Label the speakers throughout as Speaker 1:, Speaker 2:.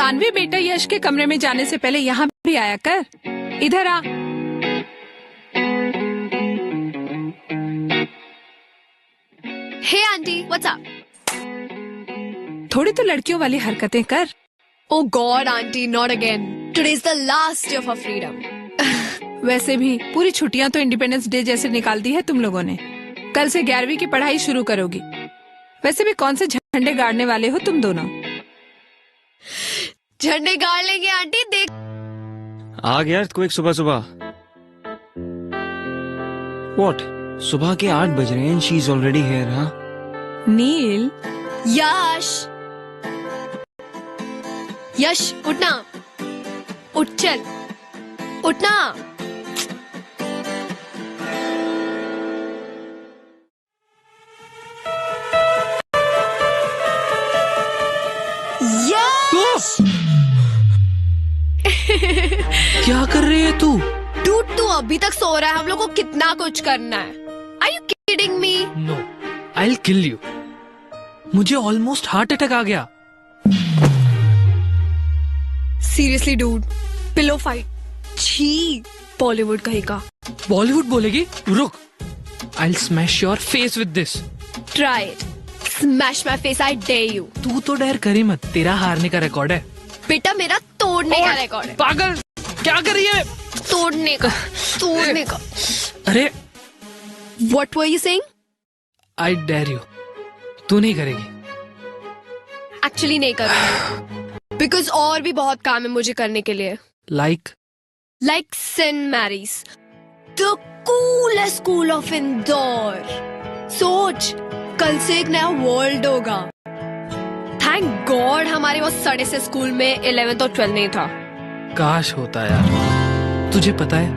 Speaker 1: सानवी बेटा, यश के कमरे में जाने से पहले यहाँ भी आया कर। इधर आ।
Speaker 2: हे आंटी, व्हाट्स अप?
Speaker 1: थोड़ी तो लड़कियों वाली हरकतें कर।
Speaker 2: Oh God, auntie, not again. Today is the last day of our freedom.
Speaker 1: वैसे भी पूरी छुट्टियां तो इंडिपेंडेंस डे जैसे निकाल दी है तुम लोगों ने। कल से 11वीं की पढ़ाई शुरू करोगी। वैसे भी कौन से झंडे गाड़ने वाले हो तुम दोनों?
Speaker 2: झंडे गाड़ लेंगे आंटी, देख।
Speaker 3: आ गया तो एक सुबह सुबह। What? सुबह के 8 बज रहे हैं। She is already here, हाँ?
Speaker 1: नील।
Speaker 2: यश, यश उठना, उठ चल, उठना। यश!
Speaker 4: क्या कर रही है तू?
Speaker 2: डूड, तू अभी तक सो रहा है। हम लोग को कितना कुछ करना है। Are you kidding me?
Speaker 4: No, I'll kill you. मुझे ऑलमोस्ट हार्ट अटैक आ गया।
Speaker 2: Seriously dude, pillow fight. छी, बॉलीवुड कहेगा।
Speaker 4: बॉलीवुड बोलेगी? रुक, I'll smash your face with this.
Speaker 2: Try it. Smash my face, I dare you.
Speaker 4: तू तो डर करी मत, तेरा हारने का रिकॉर्ड है।
Speaker 2: बेटा, मेरा तोड़ने का रिकॉर्ड है।
Speaker 4: पागल, क्या कर रही है?
Speaker 2: तोड़ने का, तोड़ने का।
Speaker 4: अरे,
Speaker 2: What were you saying?
Speaker 4: I dare you. तू नहीं करेगी।
Speaker 2: Actually नहीं करूँगी। Because और भी बहुत काम है मुझे करने के लिए।
Speaker 4: Like
Speaker 2: St. Mary's, the coolest school of Indore. सोच, कल से एक नया वर्ल्ड होगा। Thank God हमारे वो सड़े से स्कूल में 11th और 12th नहीं था।
Speaker 4: काश होता यार। तुझे पता है,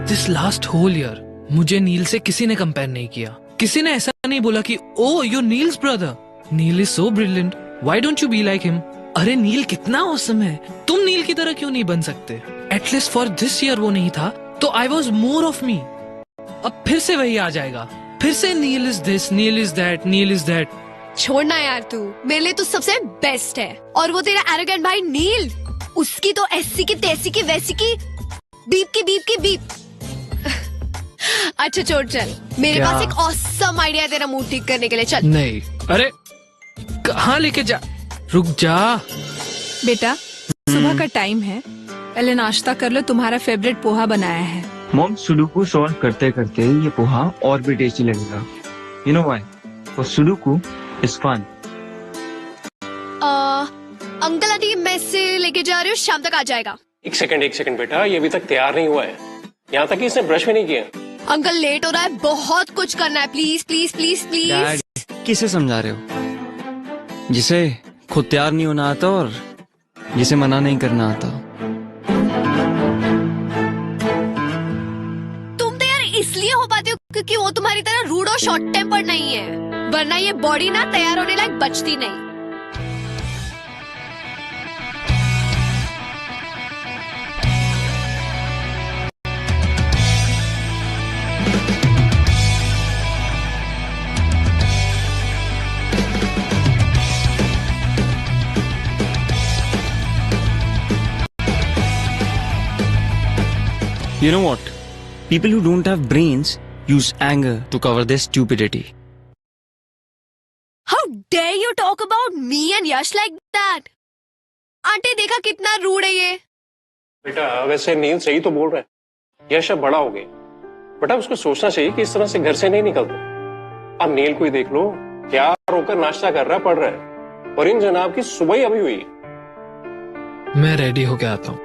Speaker 4: this last whole year मुझे नील से किसी ने कंपेयर नहीं किया। किसी ने ऐसा नहीं बोला कि oh you Neel's brother, Neel is so brilliant, why don't you be like him. अरे नील कितना ऑसम है, तुम नील की तरह क्यों नहीं बन सकते? एटलीस्ट फॉर दिस ईयर वो नहीं था तो I was more of me. अब फिर से वही आ जाएगा, फिर से Neel is this, Neel is that, Neel is that.
Speaker 2: छोड़ना यार, तू मेरे लिए तो सबसे बेस्ट है। और वो तेरा एरोगेंट भाई नील, उसकी तो ऐसी की तैसी की वैसी की बीप की बीप की बीप। अच्छा छोड़, चल मेरे
Speaker 4: क्या?
Speaker 2: पास एक ऑसम आइडिया है तेरा मूड ठीक करने के लिए। चल।
Speaker 4: नहीं, अरे कहाँ लेके जा? रुक जा।
Speaker 1: बेटा, सुबह का टाइम है, पहले नाश्ता कर लो। तुम्हारा फेवरेट पोहा बनाया है।
Speaker 3: मॉम, सुडोकू सॉल्व करते करते ये पोहा और भी टेस्टी लगेगा। You know why? For sudoku is fun.
Speaker 2: Uncle aunty मैं से लेके जा रही हूँ, शाम तक आ जाएगा।
Speaker 5: एक सेकंड बेटा, ये अभी तक तैयार नहीं हुआ है। यहाँ तक कि इसने ब्रश भी नहीं किया।
Speaker 2: अंकल लेट हो रहा है, बहुत कुछ करना है। Please please please please.
Speaker 3: Dad, किसे समझा रहे हो? जिसे खुद तैयार नहीं होना आता और जिसे मना नहीं करना आता।
Speaker 2: तुम तो यार इसलिए हो पाते हो क्योंकि वो तुम्हारी तरह रूड और शॉर्ट टेम्पर नहीं है, वरना ये बॉडी ना तैयार होने लायक बचती नहीं।
Speaker 3: You know what? People who don't have brains use anger to cover their stupidity.
Speaker 2: How dare you talk about me and Yash like that? Aunty देखा कितना रूड है ये।
Speaker 5: बेटा वैसे नील सही तो बोल रहा है। यश अब बड़ा हो गया, बेटा उसको सोचना चाहिए कि इस तरह से घर से नहीं निकलते। अब नील को ही देख लो, तैयार होकर नाश्ता कर रहा है, पढ़ रहा है, और इन जनाब की सुबह ही अभी हुई।
Speaker 4: मैं रेडी होके आता हूँ।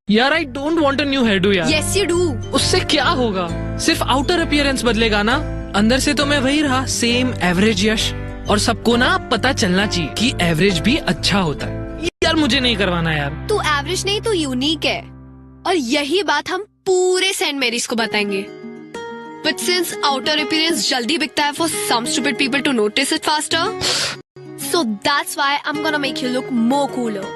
Speaker 4: यार I don't want a new hairdo यार।
Speaker 2: Yes you do.
Speaker 4: उससे क्या होगा? सिर्फ आउटर अपीयरेंस बदलेगा ना, अंदर से तो मैं वही रहा, सेम एवरेज यश। और सबको ना पता चलना चाहिए कि एवरेज भी अच्छा होता है। यार मुझे नहीं करवाना यार।
Speaker 2: तू एवरेज नहीं, तू यूनिक है, और यही बात हम पूरे सेंट मेरीज को बताएंगे। But since outer appearance जल्दी बिकता है for some stupid people to notice it faster, so that's why I'm gonna make you look more cooler.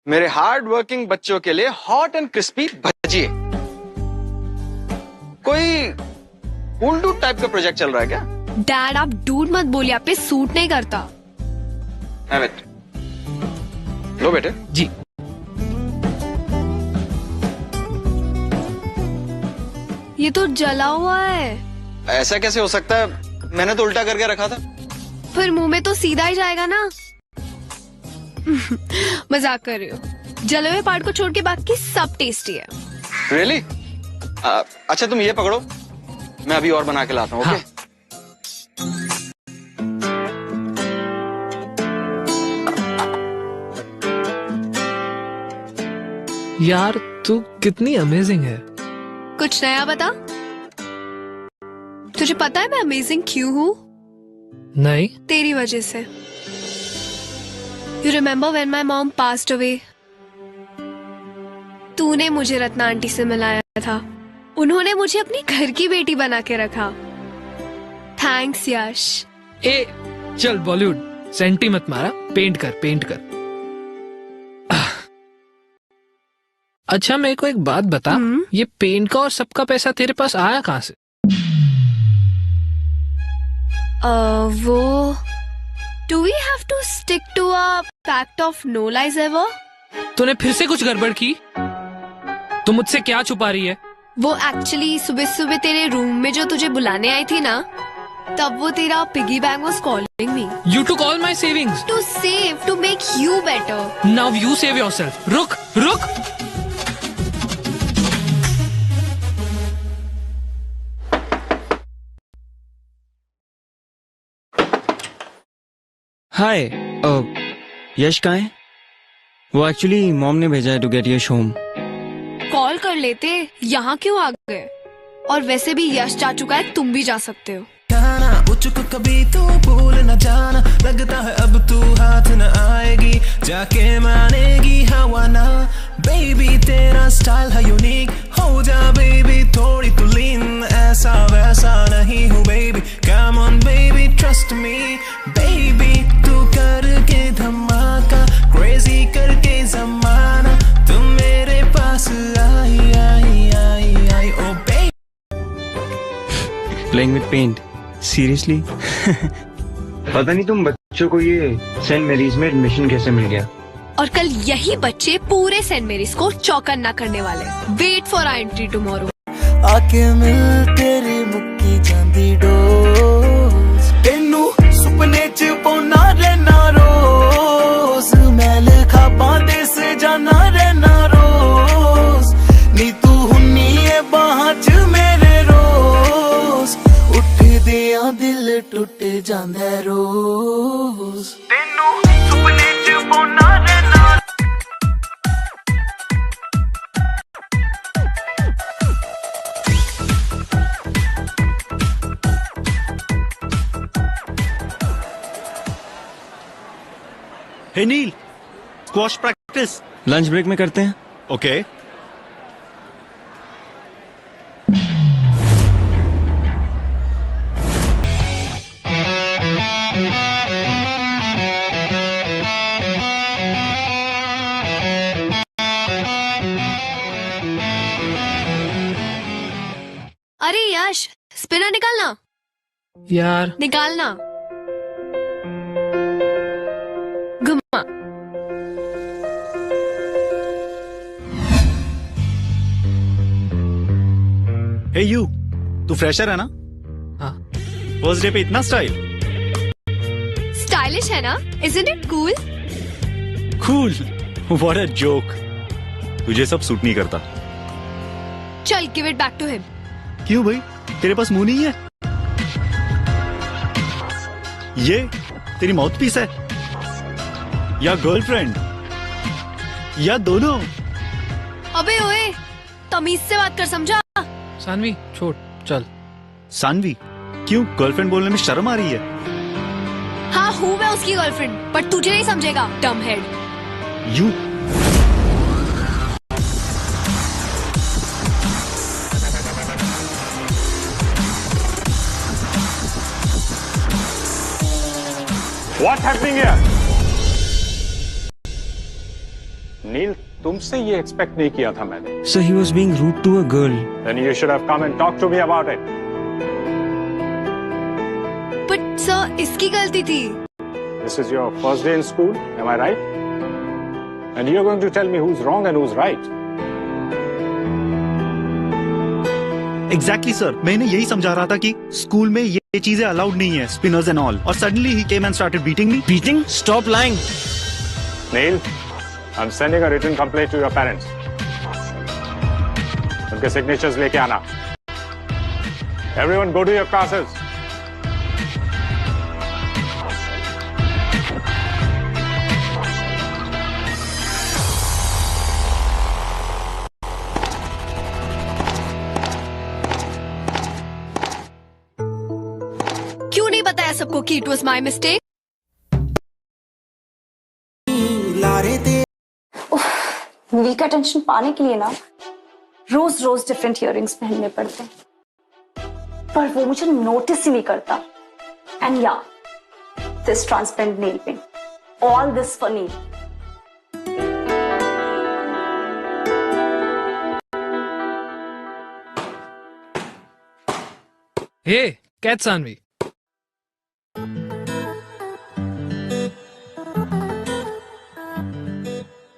Speaker 3: मेरे हार्ड वर्किंग बच्चों के लिए हॉट एंड क्रिस्पी भजिए। कोई उल्लू टाइप का प्रोजेक्ट चल रहा है क्या?
Speaker 2: डैड आप डूड मत बोलिए, आप पे सूट नहीं करता।
Speaker 3: बेटे लो बेटे।
Speaker 4: जी।
Speaker 2: ये तो जला हुआ है।
Speaker 3: ऐसा कैसे हो सकता है? मैंने तो उल्टा करके रखा था।
Speaker 2: फिर मुंह में तो सीधा ही जाएगा ना। मजाक कर रही हो। जले हुए पार्ट को छोड़ के बाकी सब टेस्टी है।
Speaker 3: रियली? अच्छा तुम ये पकड़ो, मैं अभी और बना के लाता हूँ।
Speaker 4: हाँ।
Speaker 3: ओके?
Speaker 4: यार तू कितनी अमेजिंग है।
Speaker 2: कुछ नया बता। तुझे पता है मैं अमेजिंग क्यों हूँ?
Speaker 4: नहीं।
Speaker 2: तेरी वजह से। You remember when my mom passed away? तूने मुझे रत्ना आंटी से मिलाया था। उन्होंने मुझे अपनी घर की बेटी बना के रखा। थैंक्स यश।
Speaker 4: ए चल बॉलीवुड सेंटी मत मारा, पेंट कर पेंट कर। अच्छा मेरे को एक बात बता, ये पेंट का और सबका पैसा तेरे पास आया कहाँ से?
Speaker 2: वो Do we have to stick to a pact of no lies ever?
Speaker 4: तूने फिर से कुछ गड़बड़ की? तू मुझसे क्या छुपा रही है?
Speaker 2: वो एक्चुअली सुबह सुबह तेरे रूम में जो तुझे बुलाने आई थी ना, तब वो तेरा piggy bank was calling me.
Speaker 4: You took all my savings.
Speaker 2: To save, to make you better.
Speaker 4: Now you save yourself. रुक रुक।
Speaker 3: हाय, यश कहाँ है? वो एक्चुअली मॉम ने भेजा है to get Yash home.
Speaker 2: Call कर लेते, यहाँ क्यों आ गए? और वैसे भी यश जा चुका है, तुम भी जा सकते हो।
Speaker 6: कभी तू भूल न जाना, लगता है अब तू हाथ न आएगी, जाके मानेगी हवा ना। बेबी तेरा स्टाइल है यूनिक, हो जा बेबी थोड़ी तू लीन, ऐसा वैसा नहीं हूँ baby, come on baby trust me. Baby तू करके धमाका, क्रेजी करके जमाना, तू मेरे पास आई आई आई आई oh baby.
Speaker 3: Playing with paint, seriously? पता नहीं तुम बच्चों को ये सेंट मैरीज में एडमिशन कैसे मिल गया।
Speaker 2: और कल यही बच्चे पूरे सेंट मेरीज को चौकन्ना करने वाले। Wait for our entry tomorrow.
Speaker 6: आके मिल तेरी मुक्की जांदी डोज, तेनू सुपने च पौना रहना रोज, मैं लिखा पांदे से जाना रहना रोज, नी तू हुन्नी है बाहां च मेरे रोज, उठ दिया दिल टुट जांदा रोज, तेनू सुपने च पौना रहना।
Speaker 7: हे नील, स्क्वॉश प्रैक्टिस
Speaker 3: लंच ब्रेक में करते हैं।
Speaker 7: ओके।
Speaker 2: अरे यश, स्पिनर निकालना।
Speaker 4: यार
Speaker 2: निकालना। घुमा।
Speaker 7: हे यू, तू फ्रेशर है ना?
Speaker 4: हाँ।
Speaker 7: फर्स्ट डे पे इतना स्टाइल।
Speaker 2: स्टाइलिश है ना? Isn't it cool?
Speaker 7: Cool, what a joke. तुझे सब सूट नहीं करता।
Speaker 2: चल, give it back to him.
Speaker 7: क्यों भाई, तेरे पास मुंह नहीं है? ये तेरी माउथ पीस है या गर्लफ्रेंड या दोनों?
Speaker 2: अबे ओए, तमीज से बात कर, समझा?
Speaker 4: सानवी छोड़ चल।
Speaker 7: सानवी, क्यों गर्लफ्रेंड बोलने में शर्म आ रही है?
Speaker 2: हाँ हूँ मैं उसकी गर्लफ्रेंड, पर तुझे नहीं समझेगा, डम head.
Speaker 7: You What's happening here? नील, तुमसे ये एक्सपेक्ट नहीं किया था मैंने.
Speaker 3: Sir, he was being rude to a girl.
Speaker 7: Then you should have come and talked to me about it.
Speaker 2: But sir इसकी गलती थी.
Speaker 7: This is your first day in school, am I right? And you're going to tell me who's wrong and who's right.
Speaker 8: Exactly sir, मैं इन्हें यही समझा रहा था कि स्कूल में ये चीजें अलाउड नहीं है, स्पिनर्स एंड ऑल. और suddenly he came and started beating me.
Speaker 3: Beating? Stop lying.
Speaker 7: Neil, I'm sending a written complaint to your parents. उनके signatures लेके आना. Everyone go to your classes.
Speaker 2: क्यों नहीं बताया सबको कि इट वाज माय मिस्टेक?
Speaker 9: नील का टेंशन पाने के लिए ना रोज रोज डिफरेंट इयररिंग्स पहनने पड़ते हैं, पर वो मुझे नोटिस ही नहीं करता. And yeah this transparent nail paint, all this for Neel.
Speaker 4: Hey catch Saanvi,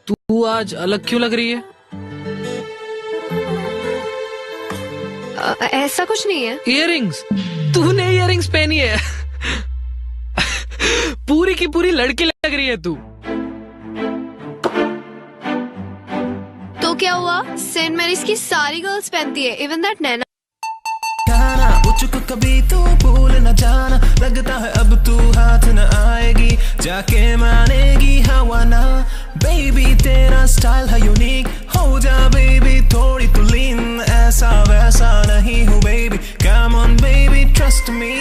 Speaker 4: तू आज अलग क्यों लग रही है?
Speaker 2: ऐसा कुछ नहीं है.
Speaker 4: इयररिंग्स, तूने इयररिंग्स पहनी है. पूरी की पूरी लड़की लग रही है तू.
Speaker 2: तो क्या हुआ? सेंट मैरीज की सारी गर्ल्स पहनती है, इवन दैट नैना.
Speaker 6: मुझको कभी तू भूल न जाना, लगता है अब तू हाथ न आएगी, जाके मानेगी हवा ना. बेबी तेरा स्टाइल है यूनिक, हो जा बेबी थोड़ी तू लीन, ऐसा वैसा नहीं हूँ baby. Come on baby trust me,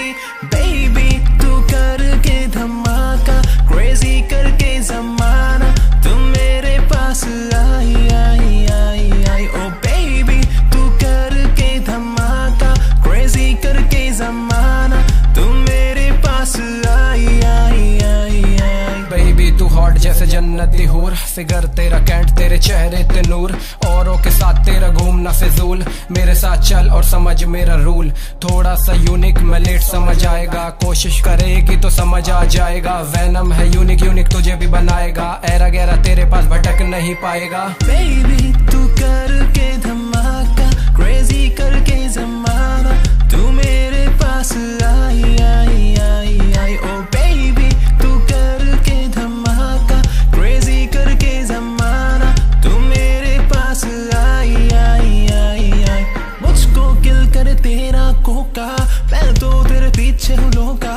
Speaker 6: baby तू करके धमाका, क्रेजी करके जमाना, तुम मेरे पास आई आई आई आई. ओ बेबी तू करके धमाका, क्रेजी करके जमाना, तुम मेरे पास आई आई आई आई.
Speaker 10: बेबी तू हॉट जैसे जन्नती हूर, फिगर तेरा कैंट, तेरे चेहरे ते नूर, औरों के साथ तेरा घूमना फिजूल. मेरे साथ चल और समझ मेरा रूल, थोड़ा सा यूनिक मैं लेट समझ आएगा, कोशिश करेगी तो समझ आ जाएगा. वैनम है यूनिक यूनिक तुझे भी बनाएगा, एरा गैरा तेरे पास भटक नहीं पाएगा.
Speaker 6: बेबी तू करके धमाका, क्रेजी करके जमाना, तू मेरे पास आई आई आई आई. ओ बेबी तू करके धमाका, क्रेजी करके जमाना, तू मेरे पास आई आई आई आई. मुझको किल कर तेरा कोका, मैं तो तेरे पीछे हूँ लोका.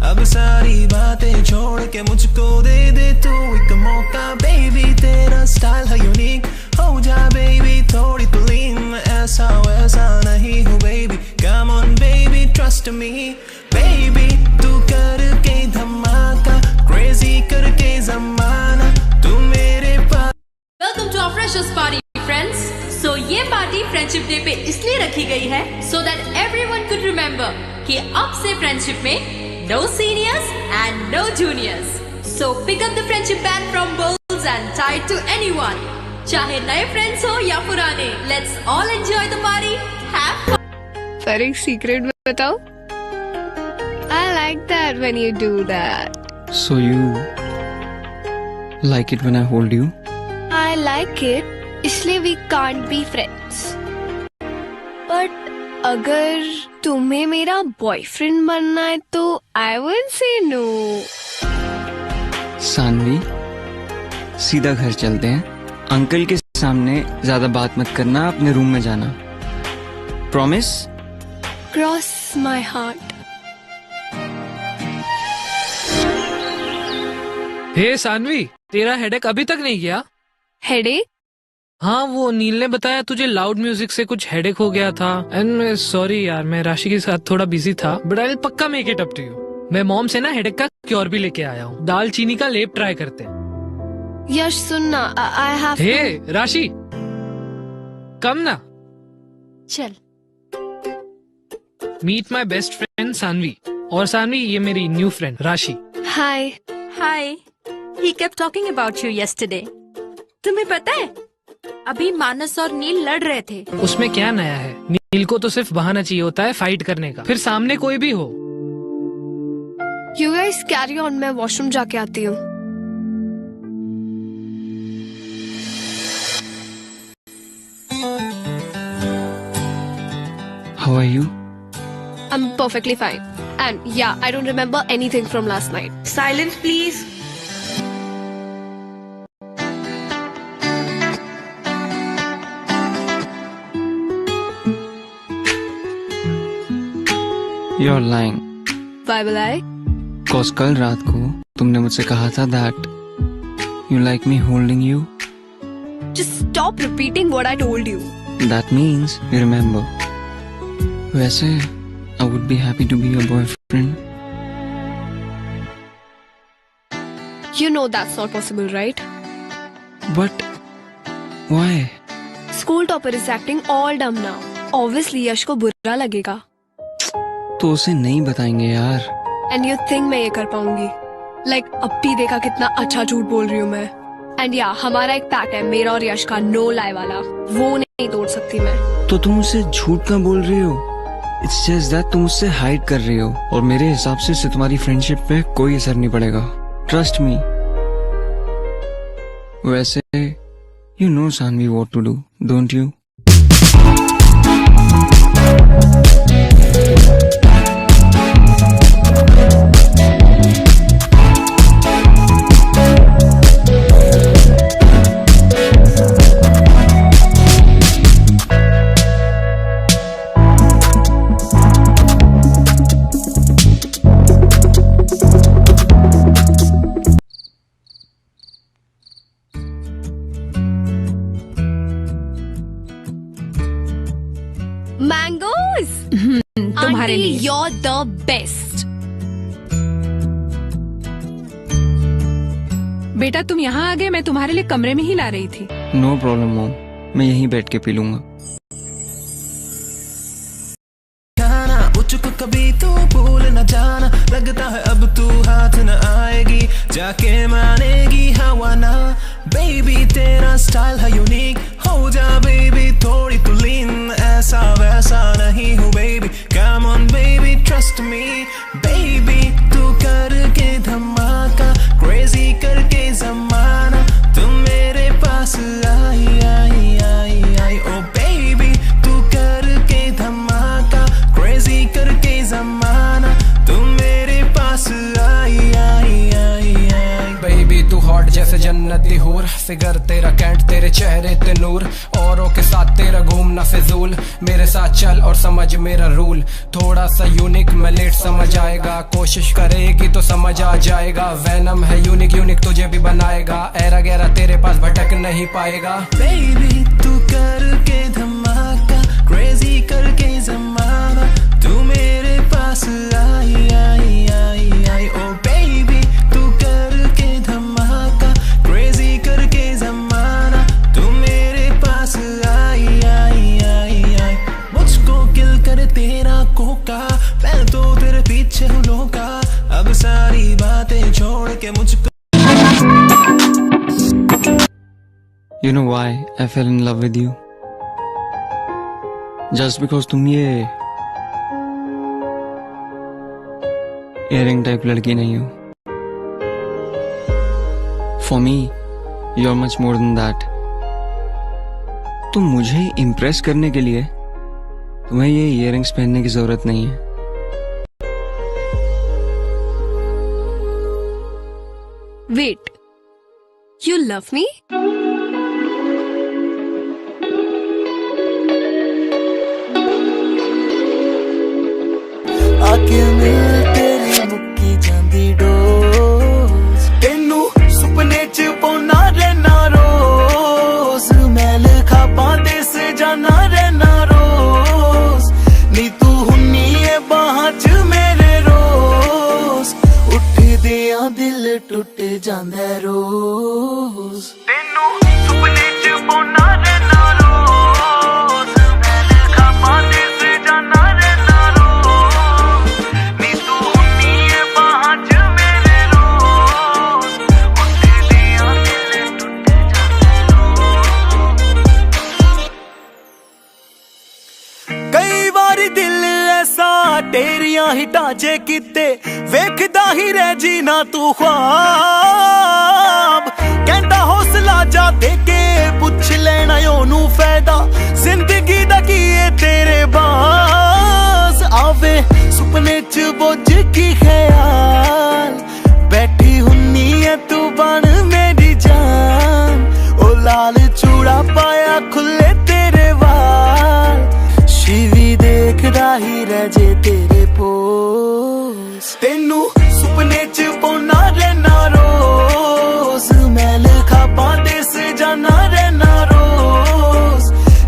Speaker 6: अब सारी बातें छोड़ के मुझको दे दे तू एक मौका. बेबी तेरा स्टाइल है यूनिक, हो जा बेबी थोड़ी तू लीन, ऐसा वैसा नहीं हूँ baby. Come on baby trust me, baby तू करके धमाका, क्रेजी करके जमाना, तू मेरे पास.
Speaker 11: Welcome to our freshers party friends. So ये पार्टी फ्रेंडशिप डे पे इसलिए रखी गई है so that everyone could remember कि अब से फ्रेंडशिप में no seniors and no juniors. So pick up the friendship band from bowls and tie to anyone, चाहे नए फ्रेंड्स हो या पुराने. Let's all enjoy the party, have fun.
Speaker 2: पर एक सीक्रेट बताओ. I like that when you do that.
Speaker 3: So you like it when I hold you?
Speaker 2: I like it, इसलिए we can't be friends. But अगर तुम्हें मेरा boyfriend बनना है तो I will say no.
Speaker 3: Sanvi, सीधा घर चलते हैं. अंकल के सामने ज्यादा बात मत करना, अपने रूम में जाना. Promise?
Speaker 2: Cross my heart.
Speaker 4: Hey Sanvi, तेरा हेडेक अभी तक नहीं गया?
Speaker 2: हेडेक?
Speaker 4: हाँ, वो नील ने बताया तुझे लाउड म्यूजिक से कुछ हेडेक हो गया था. एंड सॉरी यार, मैं राशि के साथ थोड़ा बिजी था, बट आई विल पक्का make it up to you. मैं मॉम से ना हेडेक का क्योर भी लेके आया हूँ. दाल चीनी का लेप ट्राई करते हैं.
Speaker 2: यश सुनना, आई हैव
Speaker 4: हे राशि, कम ना.
Speaker 2: चल.
Speaker 4: Meet my best friend Saanvi. और सानवी, ये मेरी न्यू फ्रेंड राशि.
Speaker 2: हाय.
Speaker 11: Hi. He kept talking about you yesterday. तुम्हें पता है अभी मानस और नील लड़ रहे थे.
Speaker 4: उसमें क्या नया है? नील को तो सिर्फ बहाना चाहिए होता है फाइट करने का, फिर सामने कोई भी हो.
Speaker 2: You guys carry on, मैं वॉशरूम जाके आती हूँ.
Speaker 3: How are you?
Speaker 2: I'm perfectly fine. And yeah, I don't remember anything from last night.
Speaker 11: Silence, please.
Speaker 3: You're lying.
Speaker 2: Why will I?
Speaker 3: Cause कल रात को तुमने मुझसे कहा था that you like me holding you.
Speaker 2: Just stop repeating what I told you.
Speaker 3: That means you remember. वैसे I would be happy to be your boyfriend.
Speaker 2: You know that's not possible, right?
Speaker 3: But why?
Speaker 2: School topper is acting all dumb now. Obviously यश को बुरा लगेगा.
Speaker 3: तो उसे नहीं बताएंगे यार.
Speaker 2: And you think मैं ये कर पाऊंगी? Like अब भी देखा कितना अच्छा झूठ बोल रही हूँ मैं. And yeah, हमारा एक पैक्ट है मेरा और यश का no lie वाला. वो नहीं तोड़ सकती मैं.
Speaker 3: तो तुम मुझसे झूठ क्यों बोल रही हो? It's just that तुम मुझसे हाइड कर रही हो और मेरे हिसाब से इससे तुम्हारी फ्रेंडशिप पे कोई असर नहीं पड़ेगा. Trust me. वैसे you know Sanvi what to do, don't you?
Speaker 2: Mangoes!
Speaker 1: तुम्हारे
Speaker 2: Auntie,
Speaker 1: लिए.
Speaker 2: you're the best.
Speaker 1: बेटा तुम यहाँ आ गए, मैं तुम्हारे लिए कमरे में ही ला रही थी.
Speaker 3: No problem mom. मैं यहीं बैठ के पी लूंगा.
Speaker 6: मुझको कभी तू भूल न जाना, लगता है अब तू हाथ न आएगी, जाके मानेगी हवा ना. बेबी तेरा स्टाइल है यूनिक, हो जा बेबी थोड़ी तू लीन, ऐसा वैसा नहीं हूँ baby. Come on baby trust me, baby तू करके धमाका, क्रेजी करके जमाना, तुम मेरे पास आई आई आई आई. ओ बेबी तू करके धमाका, क्रेजी करके जमाना, तुम मेरे पास आई आई आई आई.
Speaker 10: बेबी तू हॉट जैसे जन्नती हूर, फिगर तेरा कैंट तेरे चेहरे ते नूर, औरों के साथ तेरा घूमना फिजूल, मेरे साथ चल और समझ मेरा रूल. थोड़ा सा यूनिक मैं लेट समझ आएगा, कोशिश करेगी तो समझ आ जाएगा. वैनम है यूनिक यूनिक तुझे भी बनाएगा, एरा गैरा तेरे पास भटक नहीं पाएगा.
Speaker 6: बेबी तू करके धमाका, क्रेजी करके जमाना, तू मेरे पास आई आई आई आई. ओ बेबी तू करके धमाका, क्रेजी करके जमाना, तू मेरे पास आई आई आई आई. मुझको किल कर तेरा कोका, मैं तो तेरे पीछे हूँ लोका, अब सारी बातें छोड़ के मुझको.
Speaker 3: You know why I fell in love with you? Just because तुम ये earring type लड़की नहीं हो. For me, you're much more than that. तो मुझे impress करने के लिए तुम्हें ये earrings पहनने की जरूरत नहीं है.
Speaker 2: Wait, you love me?
Speaker 6: आके मिल तेरी मुक्की जांदी डोज, तेनू सुपने च पौना रहना रोज, मैल खापां दे सजाना रहना रोज, नी तू हुन्नी है बाहां च मेरे रोज, उठ दियां दिल टुट जांदा रोज. तेनू सुपने च पौना रहना रोज, मैल खापां दे सजाना रहना रोज, नी तू हुन्नी है बाहां च मेरे रोज. तेरिया ही ढांचे किते वेखदा ही रह जी ना तू ख्वाब कहता हौसला जा दे के पुछ लेना ओनू फायदा जिंदगी दा की है तेरे बास आवे सुपने च बुझ की ख्याल बैठी हुन्नी है तू बन मेरी जान ओ लाल चूड़ा पाया खुले तेरे वाल शिवी देखदा ही रह जे तेरे पोस तेनू सुपने च पौना रहना रोज मैल खाबा दे सजाना रहना रोज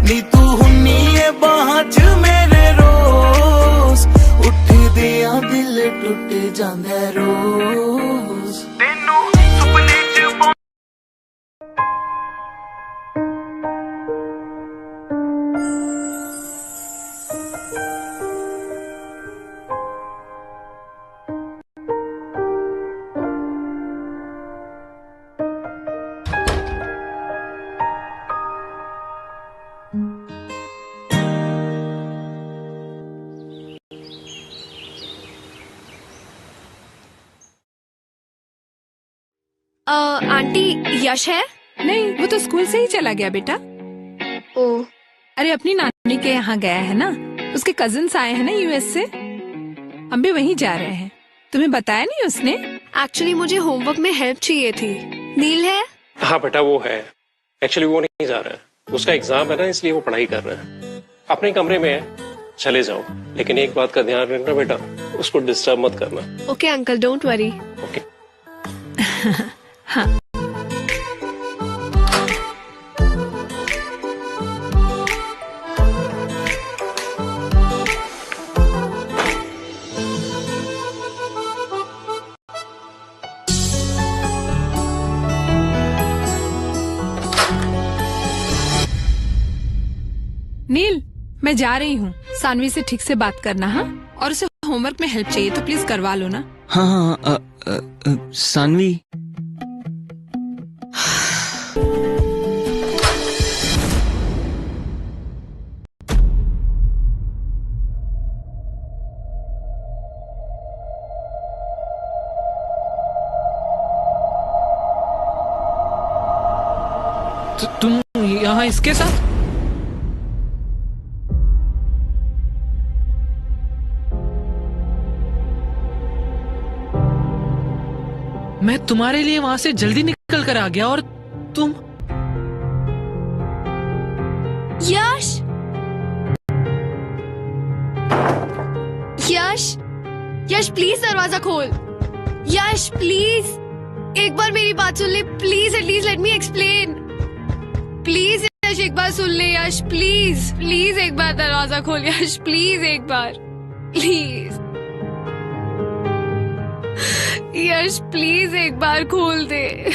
Speaker 6: नी तू हुन्नी है बाहां च मेरे रोज उठ दिया दिल टुट जांदा रोज तेनू सुपने च
Speaker 2: आंटी यश है?
Speaker 1: नहीं, वो तो स्कूल से ही चला गया बेटा।
Speaker 2: ओ
Speaker 1: अरे अपनी नानी के यहाँ गया है ना, उसके कजिन्स आए हैं ना यूएस से, हम भी वहीं जा रहे हैं। तुम्हें बताया नहीं उसने?
Speaker 2: एक्चुअली मुझे होमवर्क में हेल्प चाहिए थी। नील है?
Speaker 5: हाँ बेटा वो है, एक्चुअली वो नहीं जा रहा है, उसका एग्जाम है ना इसलिए वो पढ़ाई कर रहा है। अपने कमरे में है, चले जाओ, लेकिन एक बात का ध्यान रखना बेटा, उसको डिस्टर्ब मत करना।
Speaker 2: Okay uncle, don't worry.
Speaker 5: Okay.
Speaker 1: हाँ। नील, मैं जा रही हूँ, सानवी से ठीक से बात करना। हाँ, और उसे होमवर्क में हेल्प चाहिए तो प्लीज करवा लो ना।
Speaker 3: हाँ हाँ सानवी,
Speaker 4: तुम यहाँ इसके साथ? मैं तुम्हारे लिए वहां से जल्दी निकल कर आ गया और तुम?
Speaker 2: यश, यश, यश प्लीज दरवाजा खोल। यश प्लीज, एक बार मेरी बात सुन ले please, at least let me explain. Please Yash एक बार सुन ले। यश प्लीज, प्लीज एक बार दरवाजा खोल। यश प्लीज एक बार, प्लीज। यश प्लीज एक बार खोल दे।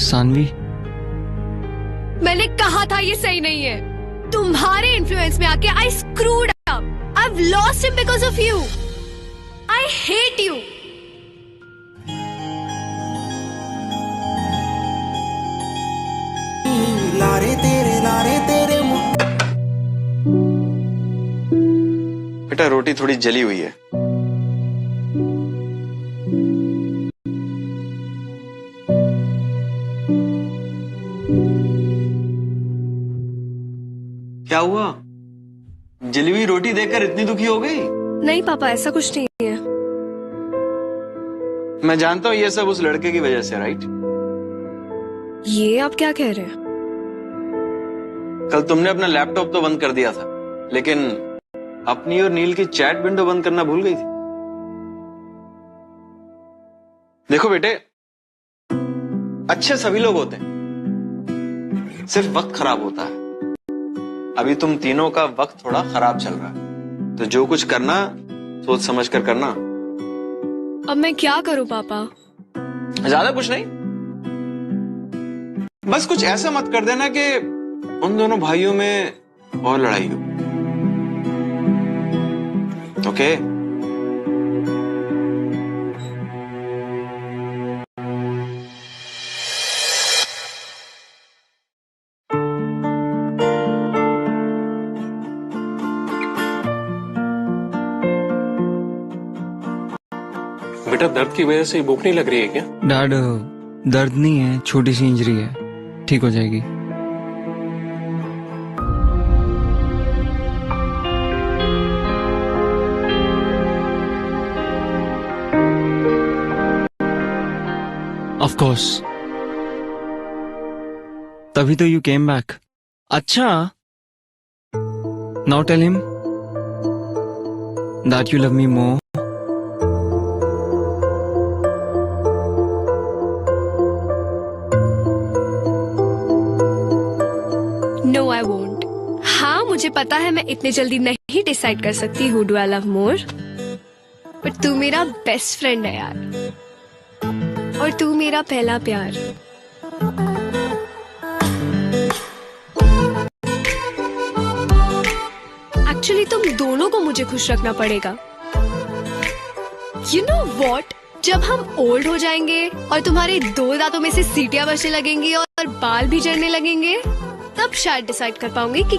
Speaker 3: सानवी,
Speaker 2: मैंने कहा था ये सही नहीं है। तुम्हारे इन्फ्लुएंस में आके I screwed up. I've lost him because of you. I hate you.
Speaker 6: लारे तेरे
Speaker 12: बेटा रोटी थोड़ी जली हुई है। क्या हुआ? जली हुई रोटी देखकर इतनी दुखी हो गई?
Speaker 2: नहीं पापा, ऐसा कुछ नहीं है।
Speaker 12: मैं जानता हूं ये सब उस लड़के की वजह से, राइट?
Speaker 2: ये आप क्या कह रहे हैं?
Speaker 12: कल तुमने अपना लैपटॉप तो बंद कर दिया था, लेकिन अपनी और नील की चैट विंडो बंद करना भूल गई थी। देखो बेटे, अच्छे सभी लोग होते हैं, सिर्फ वक्त खराब होता है। अभी तुम तीनों का वक्त थोड़ा खराब चल रहा है, तो जो कुछ करना सोच समझ कर करना।
Speaker 2: अब मैं क्या करूं पापा?
Speaker 12: ज्यादा कुछ नहीं, बस कुछ ऐसा मत कर देना कि उन दोनों भाइयों में और लड़ाई हो। ओके?
Speaker 5: बेटा दर्द की वजह से भूख नहीं लग रही है क्या?
Speaker 3: डैड, दर्द नहीं है, छोटी सी इंजरी है, ठीक हो जाएगी। ऑफ कोर्स, तभी तो यू केम बैक। अच्छा, now tell him that you love me more.
Speaker 2: No I won't. हाँ, मुझे पता है मैं इतने जल्दी नहीं डिसाइड कर सकती who do I love more, but तू मेरा बेस्ट फ्रेंड है यार, और तू मेरा पहला प्यार। एक्चुअली तुम दोनों को मुझे खुश रखना पड़ेगा। यू नो वॉट, जब हम ओल्ड हो जाएंगे और तुम्हारे 2 दांतों में से सीटियां बचने लगेंगी और बाल भी झड़ने लगेंगे, तब शायद डिसाइड कर पाऊंगी कि